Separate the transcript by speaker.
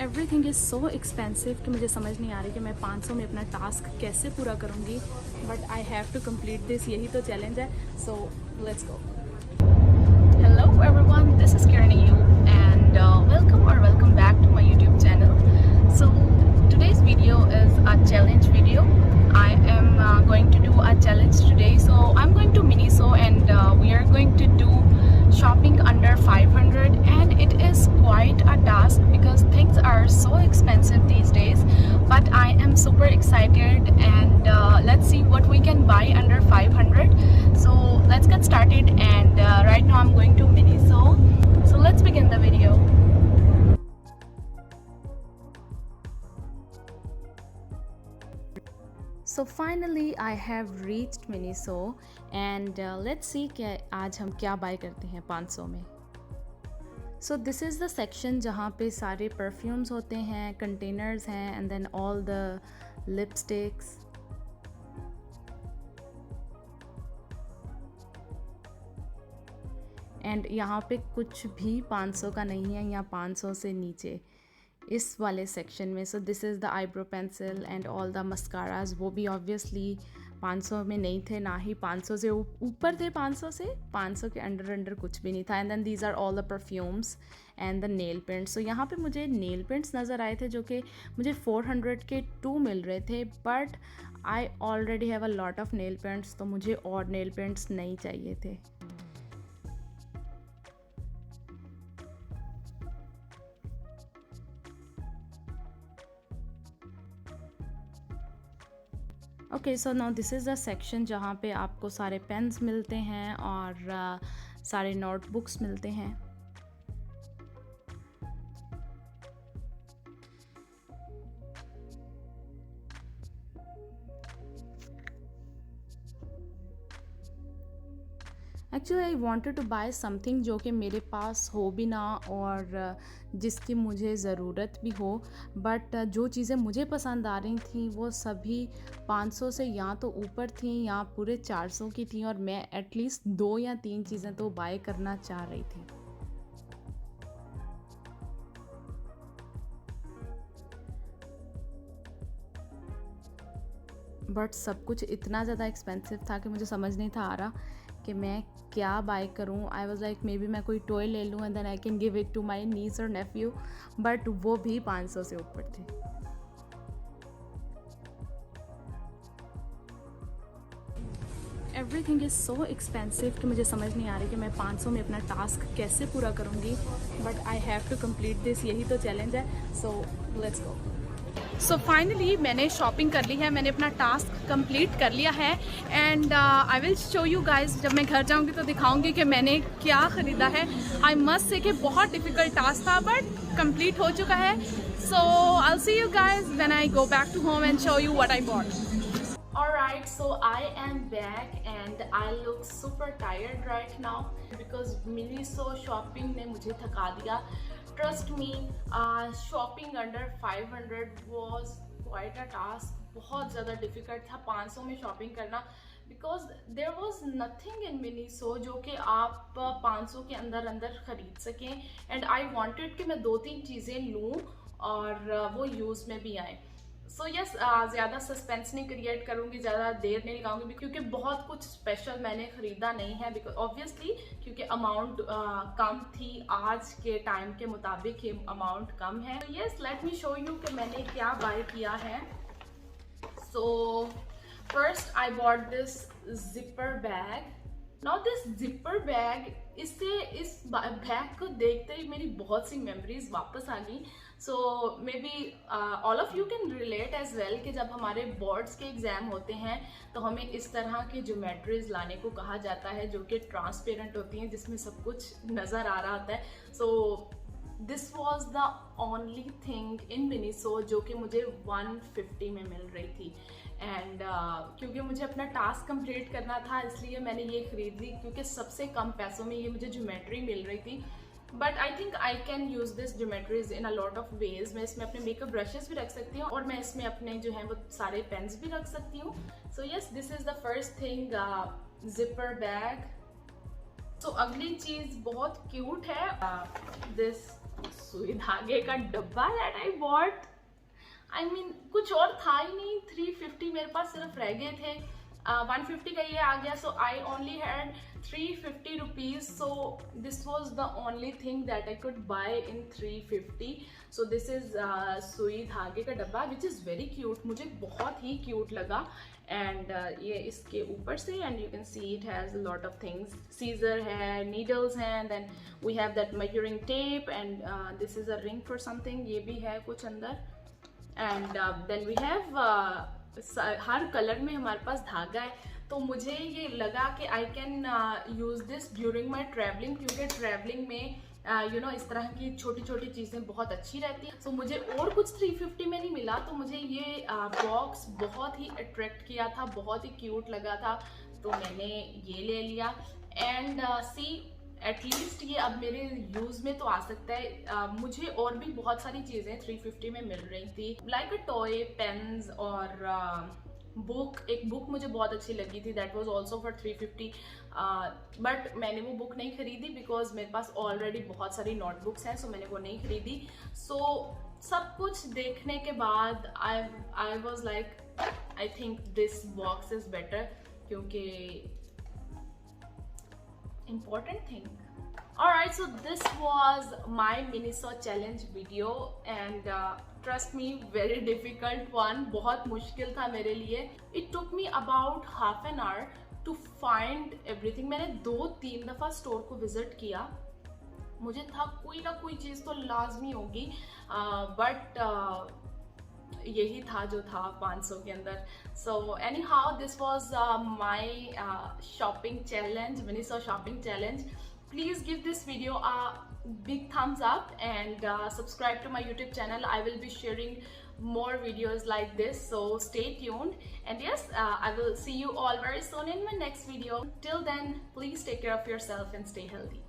Speaker 1: Everything is so expensive कि मुझे समझ नहीं आ रही कि मैं 500 में अपना टास्क कैसे पूरा करूँगी, but I have to complete this, यही तो चैलेंज है. So let's go. Hello everyone, this is Kirani Yu and welcome back to my YouTube channel. So today's video is a challenge video. I am going to do a challenge today. So I'm going to Miniso and we are going to do shopping under 500, and it is quite a task because things are so expensive these days, but I am super excited and let's see what we can buy under 500. So let's get started and right now I'm going to Miniso. So let's begin the video. So finally I have reached Miniso and let's see कि आज हम क्या bye करते हैं 500 में. So this is the section जहाँ पे सारे परफ्यूम्स होते हैं, कंटेनर्स हैं, and then all the lipsticks. And यहाँ पे कुछ भी 500 का नहीं है, यहाँ 500 से नीचे इस वाले सेक्शन में. So this is the eyebrow pencil and all the mascaras. वो भी ऑब्वियसली 500 में नहीं थे, ना ही 500 से ऊपर थे. 500 के अंडर कुछ भी नहीं था. And then these are all the perfumes and the nail paints. So यहाँ पे मुझे नेल पेंट्स नज़र आए थे जो कि मुझे 400 के 2 मिल रहे थे, but I already have a lot of nail paints, तो मुझे और नेल पेंट्स नहीं चाहिए थे. Okay, so now this is the section जहाँ पे आपको सारे पेन्स मिलते हैं और सारे नोटबुक्स मिलते हैं. Actually I wanted to buy something जो कि मेरे पास हो भी ना और जिसकी मुझे ज़रूरत भी हो, बट जो चीज़ें मुझे पसंद आ रही थी वो सभी 500 से या तो ऊपर थी या पूरे 400 की थी, और मैं एटलीस्ट 2 या 3 चीज़ें तो बाय करना चाह रही थी. बट सब कुछ इतना ज़्यादा एक्सपेंसिव था कि मुझे समझ नहीं था आ रहा कि मैं क्या बाय करूं. I was like maybe मैं कोई टॉय ले लूं and then I can give it to my niece और नेफ्यू, बट वो भी 500 से ऊपर थे. एवरीथिंग इज़ सो एक्सपेंसिव कि मुझे समझ नहीं आ रही कि मैं 500 में अपना टास्क कैसे पूरा करूंगी, but I have to complete this, यही तो चैलेंज है. So let's go. So finally मैंने शॉपिंग कर ली है, मैंने अपना टास्क कंप्लीट कर लिया है and I will show you guys. जब मैं घर जाऊंगी तो दिखाऊंगी कि मैंने क्या ख़रीदा है. आई मस्ट से कि बहुत डिफ़िकल्ट टास्क था बट कंप्लीट हो चुका है. So I will see you guys when I go back to home and show you what I bought. Alright, so I am back and I look super tired right now because Miniso shopping ने मुझे थका दिया. Trust me, shopping under 500 was quite a task. बहुत ज़्यादा difficult था 500 में shopping करना, because there was nothing in Miniso जो कि आप 500 के अंदर ख़रीद सकें. एंड आई वॉन्टेड कि मैं 2-3 चीज़ें लूँ और वो यूज़ में भी आएँ. सो यस, ज़्यादा सस्पेंस नहीं क्रिएट करूँगी, ज़्यादा देर नहीं लगाऊंगी क्योंकि बहुत कुछ स्पेशल मैंने ख़रीदा नहीं है, बिकॉज ऑब्वियसली क्योंकि अमाउंट कम थी. आज के टाइम के मुताबिक ये अमाउंट कम है. Yes, let me show you कि मैंने क्या बाय किया है. So first I bought this zipper bag. Now this zipper bag, इससे इस बैग को देखते ही मेरी बहुत सी मेमोरीज वापस आ गई. So maybe all of you can relate as well कि जब हमारे बोर्ड्स के एग्ज़ाम होते हैं तो हमें इस तरह की ज्योमेट्रीज लाने को कहा जाता है जो कि ट्रांसपेरेंट होती हैं, जिसमें सब कुछ नज़र आ रहा होता है. सो this was the only thing in Miniso जो कि मुझे 150 में मिल रही थी. एंड क्योंकि मुझे अपना टास्क कंप्लीट करना था इसलिए मैंने ये ख़रीद ली, क्योंकि सबसे कम पैसों में ये मुझे ज्योमेट्री मिल रही थी. But I think I can use this geometries in a lot of ways. मैं इसमें अपने मेकअप ब्रशेस भी रख सकती हूँ और मैं इसमें अपने जो हैं वो सारे पेन्स भी रख सकती हूँ. So yes, this is the first thing, zipper bag. So अगली चीज़ बहुत क्यूट है, दिस सुई धागे का डब्बा that I bought, I mean कुछ और था ही नहीं। 350 मेरे पास सिर्फ रह गए थे, 150 का ये आ गया, so I only had 350 rupees, so this was the only thing that I could buy in 350। So this is सुई धागे का डब्बा विच इज़ वेरी क्यूट, मुझे बहुत ही क्यूट लगा। एंड ये इसके ऊपर से, and you can see it has lot of things, scissor है, नीडल्स हैं, then we have that measuring tape, and this is a ring for something, ये भी है कुछ अंदर। एंड देन वी हैव हर कलर में हमारे पास धागा है, तो मुझे ये लगा कि I can use this during my travelling, क्योंकि ट्रैवलिंग में यू नो इस तरह की छोटी छोटी चीज़ें बहुत अच्छी रहती हैं। सो मुझे और कुछ 350 में नहीं मिला, तो मुझे ये बॉक्स बहुत ही अट्रैक्ट किया था, बहुत ही क्यूट लगा था, तो मैंने ये ले लिया। एंड सी एटलीस्ट ये अब मेरे यूज में तो आ सकता है। मुझे और भी बहुत सारी चीजें 350 में मिल रही थी, लाइक अ टॉय, पेन्स और बुक। एक बुक मुझे बहुत अच्छी लगी थी, that was also for 350, but मैंने वो बुक नहीं खरीदी बिकॉज मेरे पास ऑलरेडी बहुत सारी नोटबुक्स हैं, सो मैंने वो नहीं खरीदी। सो सब कुछ देखने के बाद आई was like I think this box is better, क्योंकि important thing. Alright, so this was my Miniso challenge video and trust me, very difficult one, बहुत मुश्किल था मेरे लिए। It took me about half an hour to find everything. मैंने 2-3 दफ़ा store को visit किया, मुझे था कोई ना कोई चीज़ तो लाजमी होगी, बट यही था जो था 500 के अंदर। So any how this was my shopping challenge, Miniso shopping challenge. Please give this video a big thumbs up and subscribe to my YouTube channel. I will be sharing more videos like this, so stay tuned. And yes, I will see you all very soon in my next video. Till then, please take care of yourself and stay healthy.